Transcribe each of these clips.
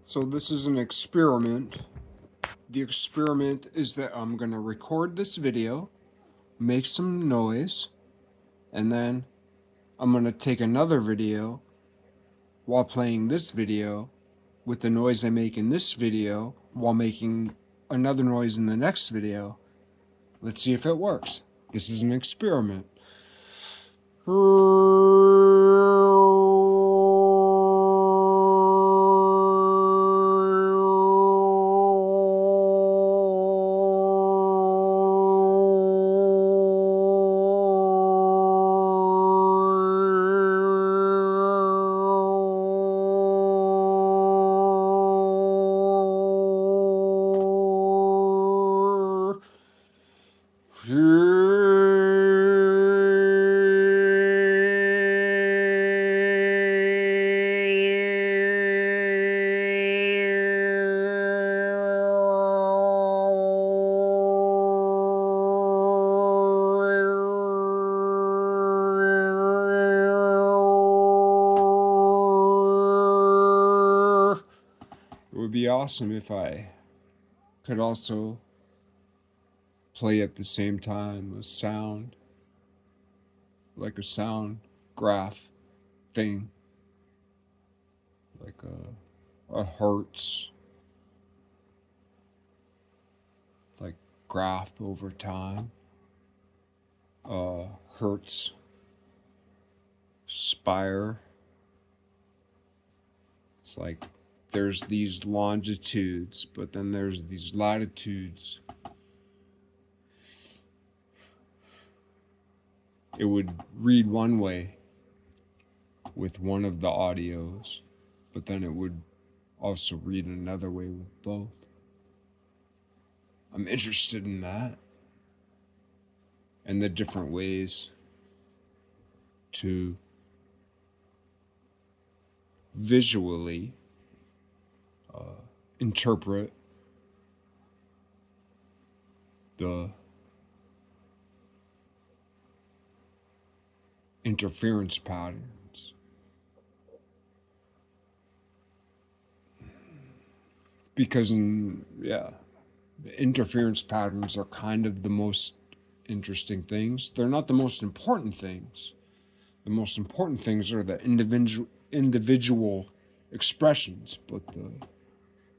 So this is an experiment. The experiment is that I'm going to record this video, make some noise, and then I'm going to take another video while playing this video with the noise I make in this video while making another noise in the next video. Let's see if it works. This is an experiment. It would be awesome if I could also play at the same time a sound, like a sound graph thing, like a hertz, like graph over time, hertz spire. It's like there's these longitudes, but then there's these latitudes. It would read one way with one of the audios, but then it would also read another way with both. I'm interested in that and the different ways to visually interpret the interference patterns. Because the interference patterns are kind of the most interesting things. They're not the most important things. The most important things are the individual expressions, but the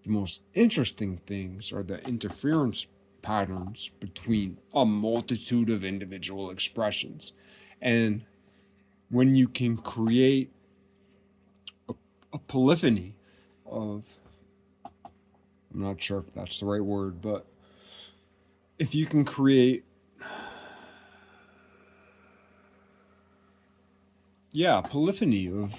most interesting things are the interference patterns between a multitude of individual expressions. And when you can create a polyphony of, I'm not sure if that's the right word, but if you can create polyphony of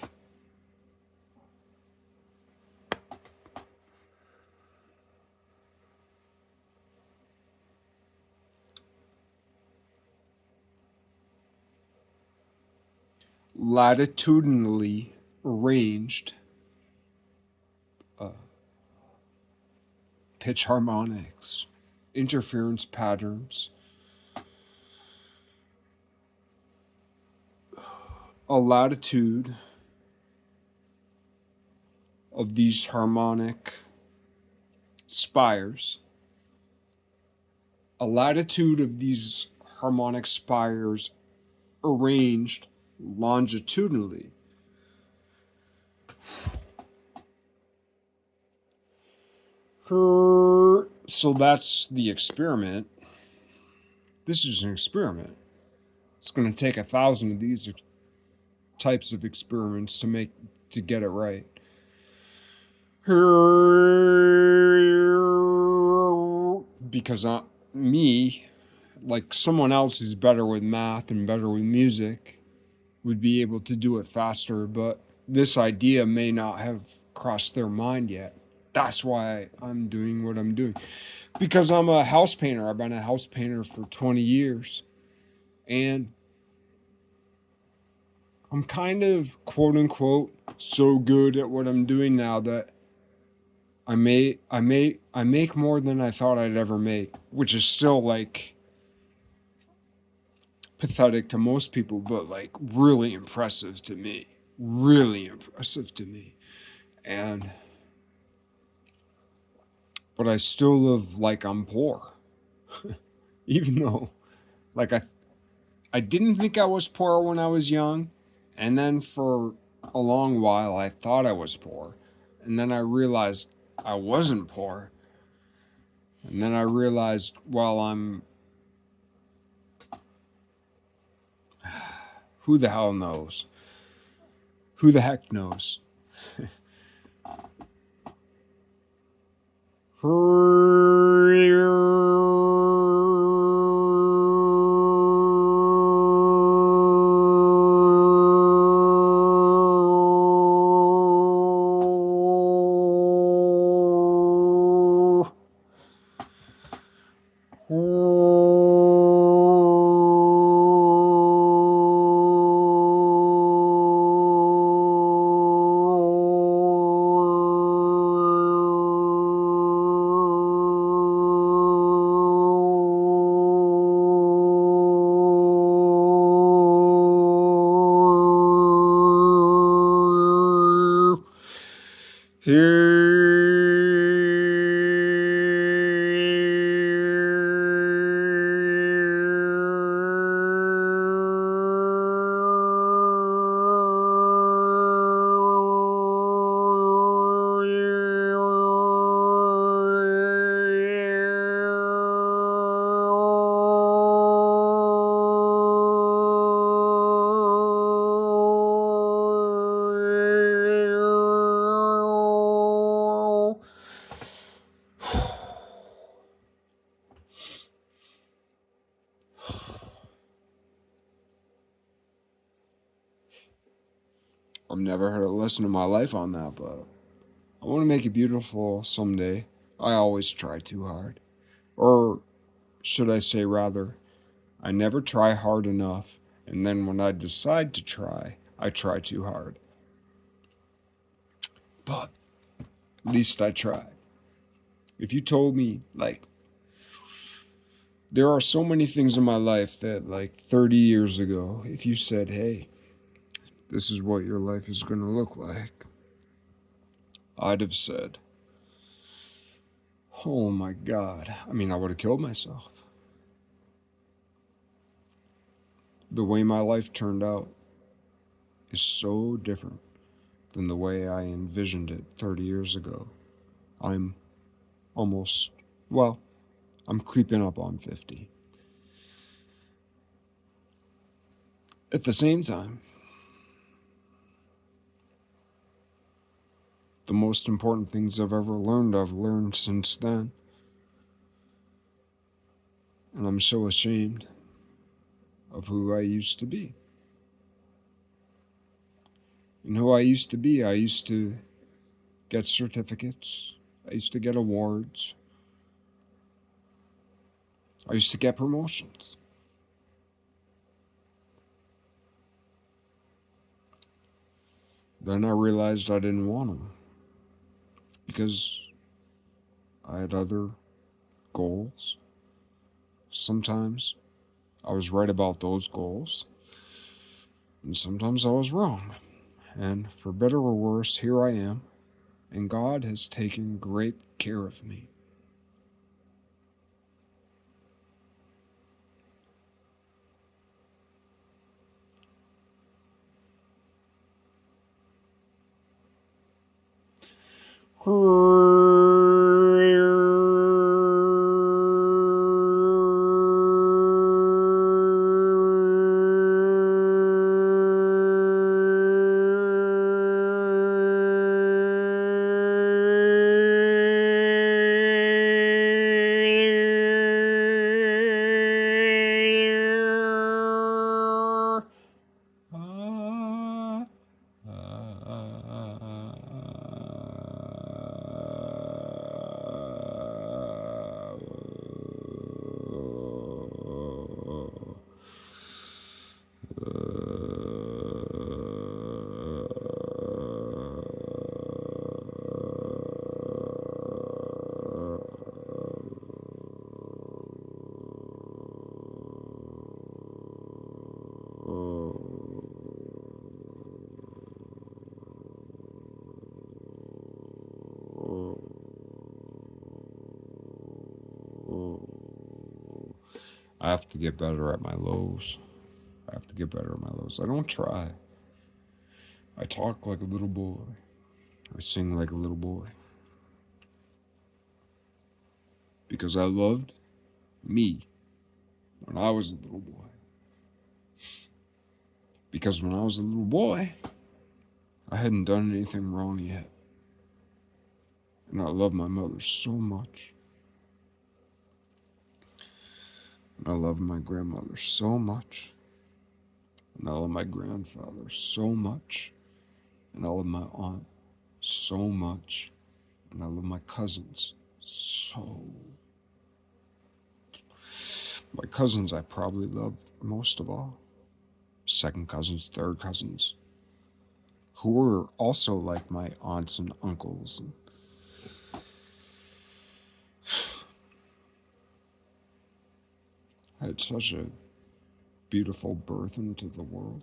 latitudinally arranged pitch harmonics, interference patterns, a latitude of these harmonic spires, a latitude of these harmonic spires arranged longitudinally. So that's the experiment. This is an experiment. It's going to take 1,000 of these types of experiments to get it right. Because me, like someone else who's better with math and better with music, would be able to do it faster, but this idea may not have crossed their mind yet. That's why I'm doing what I'm doing. Because I'm a house painter. I've been a house painter for 20 years. And I'm kind of, quote unquote, so good at what I'm doing now that I make more than I thought I'd ever make, which is still like pathetic to most people, but like really impressive to me. Really impressive to me. And but I still live like I'm poor. Even though, like, I didn't think I was poor when I was young, and then for a long while I thought I was poor, and then I realized I wasn't poor, and then I realized, well, who the hell knows? Who the heck knows? I've never heard a lesson in my life on that, but I want to make it beautiful someday. I always try too hard. Or should I say, rather, I never try hard enough, and then when I decide to try, I try too hard. But at least I tried. If you told me, like, there are so many things in my life that, like, 30 years ago, if you said, hey, this is what your life is going to look like, I'd have said, oh my God. I mean, I would have killed myself. The way my life turned out is so different than the way I envisioned it 30 years ago. I'm almost, well, I'm creeping up on 50. At the same time, the most important things I've learned since then. And I'm so ashamed of who I used to be. And who I used to be, I used to get certificates, I used to get awards, I used to get promotions. Then I realized I didn't want them because I had other goals. Sometimes I was right about those goals, and sometimes I was wrong. And for better or worse, here I am, and God has taken great care of me. I have to get better at my lows. I have to get better at my lows. I don't try. I talk like a little boy. I sing like a little boy. Because I loved me when I was a little boy. Because when I was a little boy, I hadn't done anything wrong yet. And I love my mother so much. And I love my grandmother so much. And I love my grandfather so much. And I love my aunt so much. And I love my cousins so. My cousins I probably love most of all. Second cousins, third cousins, who were also like my aunts and uncles. I had such a beautiful birth into the world.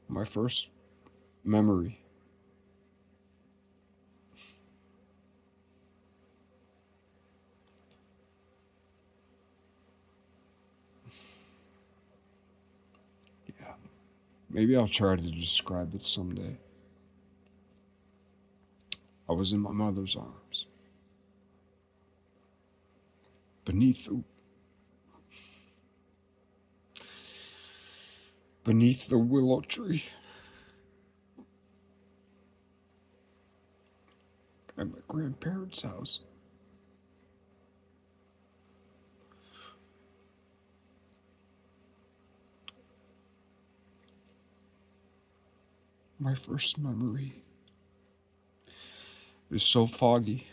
My first memory yeah, maybe I'll try to describe it someday. I was in my mother's arms. Beneath the willow tree. At my grandparents' house. My first memory is so foggy.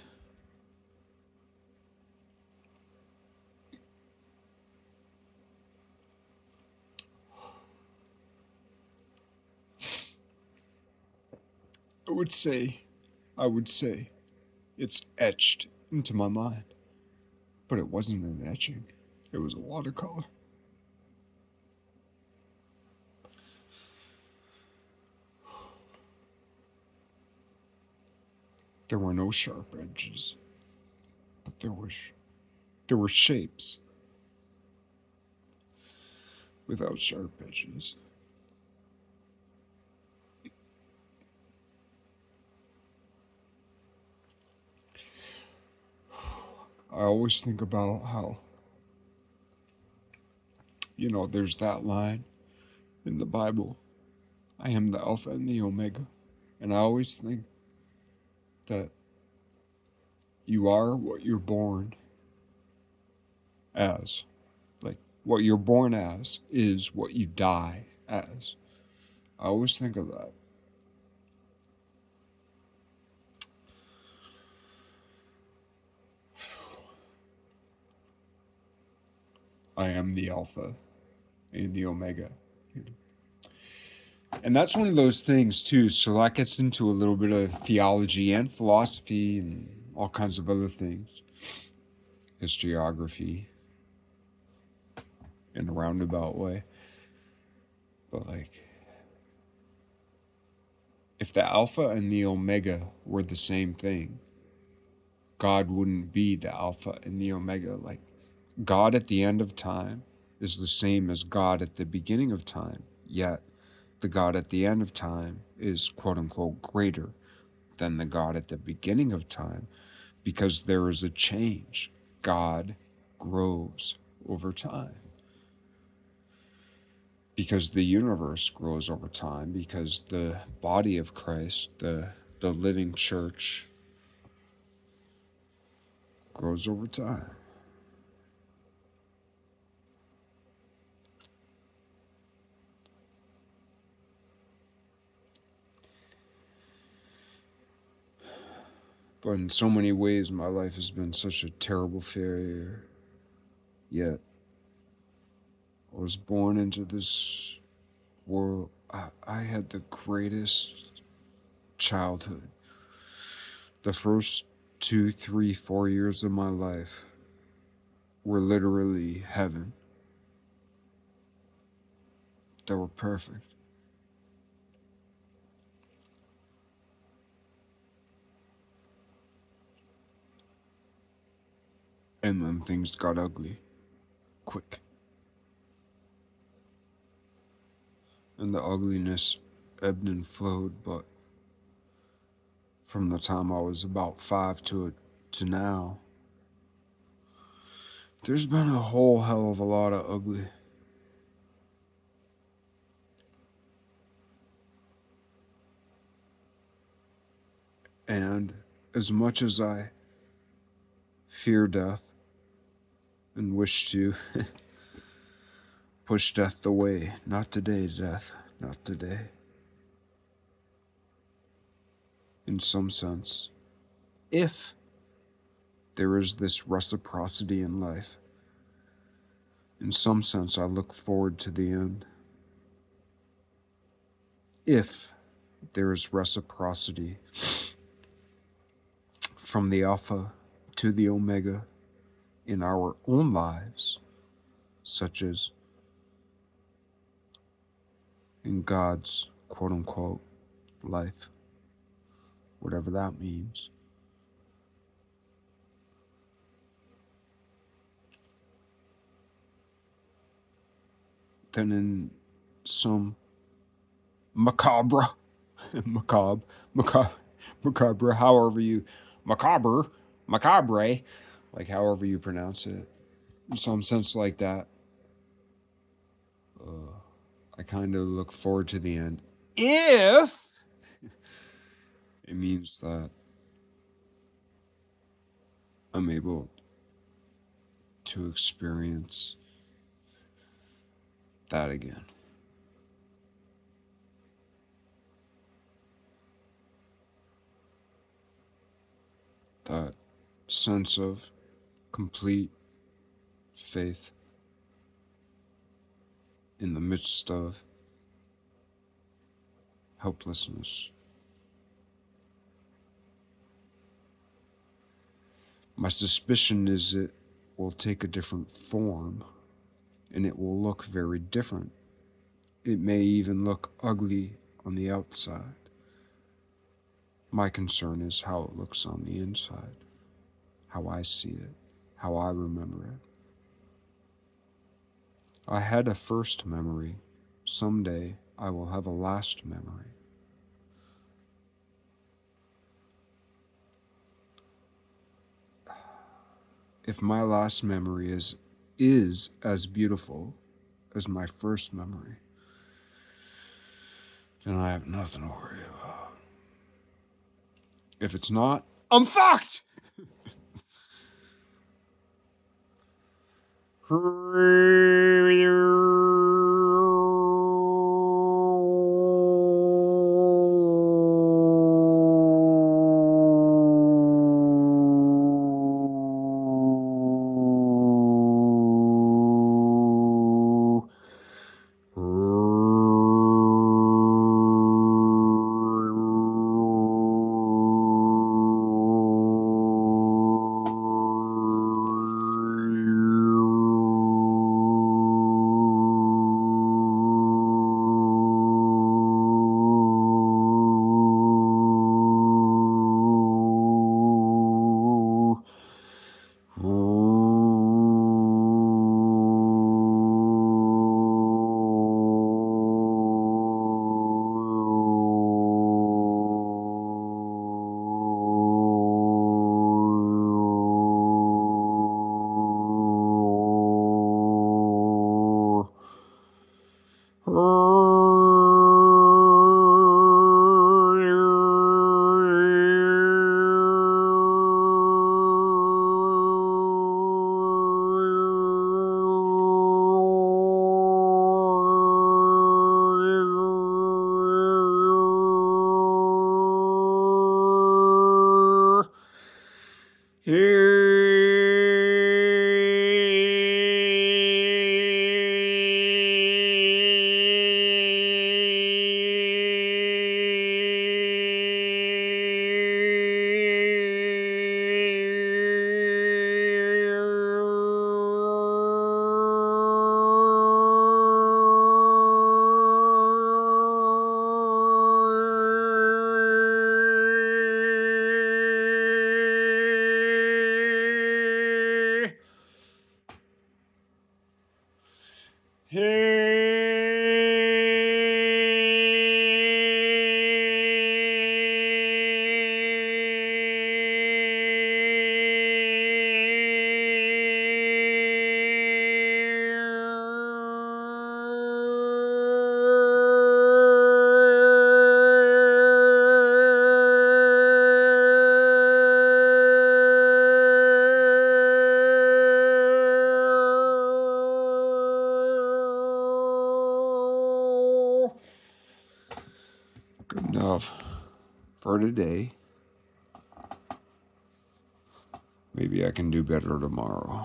I would say, it's etched into my mind. But it wasn't an etching, it was a watercolor. There were no sharp edges, but there were shapes without sharp edges. I always think about how, there's that line in the Bible, I am the Alpha and the Omega. And I always think that you are what you're born as. Like, what you're born as is what you die as. I always think of that. I am the Alpha and the Omega. And that's one of those things, too. So that gets into a little bit of theology and philosophy and all kinds of other things. Historiography in a roundabout way. But, if the Alpha and the Omega were the same thing, God wouldn't be the Alpha and the Omega. God at the end of time is the same as God at the beginning of time, yet the God at the end of time is quote unquote greater than the God at the beginning of time because there is a change. God grows over time. Because the universe grows over time, because the body of Christ, the living church, grows over time. But in so many ways, my life has been such a terrible failure. Yet, I was born into this world. I had the greatest childhood. The first 2, 3, 4 years of my life were literally heaven. They were perfect. And then things got ugly. Quick. And the ugliness ebbed and flowed, but from the time I was about 5 to now, there's been a whole hell of a lot of ugly. And as much as I fear death and wish to push death away, not today, death, not today. In some sense, if there is this reciprocity in life, in some sense I look forward to the end. If there is reciprocity from the Alpha to the Omega in our own lives, such as in God's quote-unquote life, whatever that means. Then in some macabre, however you, macabre, like however you pronounce it, in some sense like that, I kind of look forward to the end. If it means that I'm able to experience that again. That sense of complete faith in the midst of helplessness. My suspicion is it will take a different form, and it will look very different. It may even look ugly on the outside. My concern is how it looks on the inside, how I see it, how I remember it. I had a first memory. Someday I will have a last memory. If my last memory is as beautiful as my first memory, then I have nothing to worry about. If it's not, I'm fucked! enough for today. Maybe I can do better tomorrow.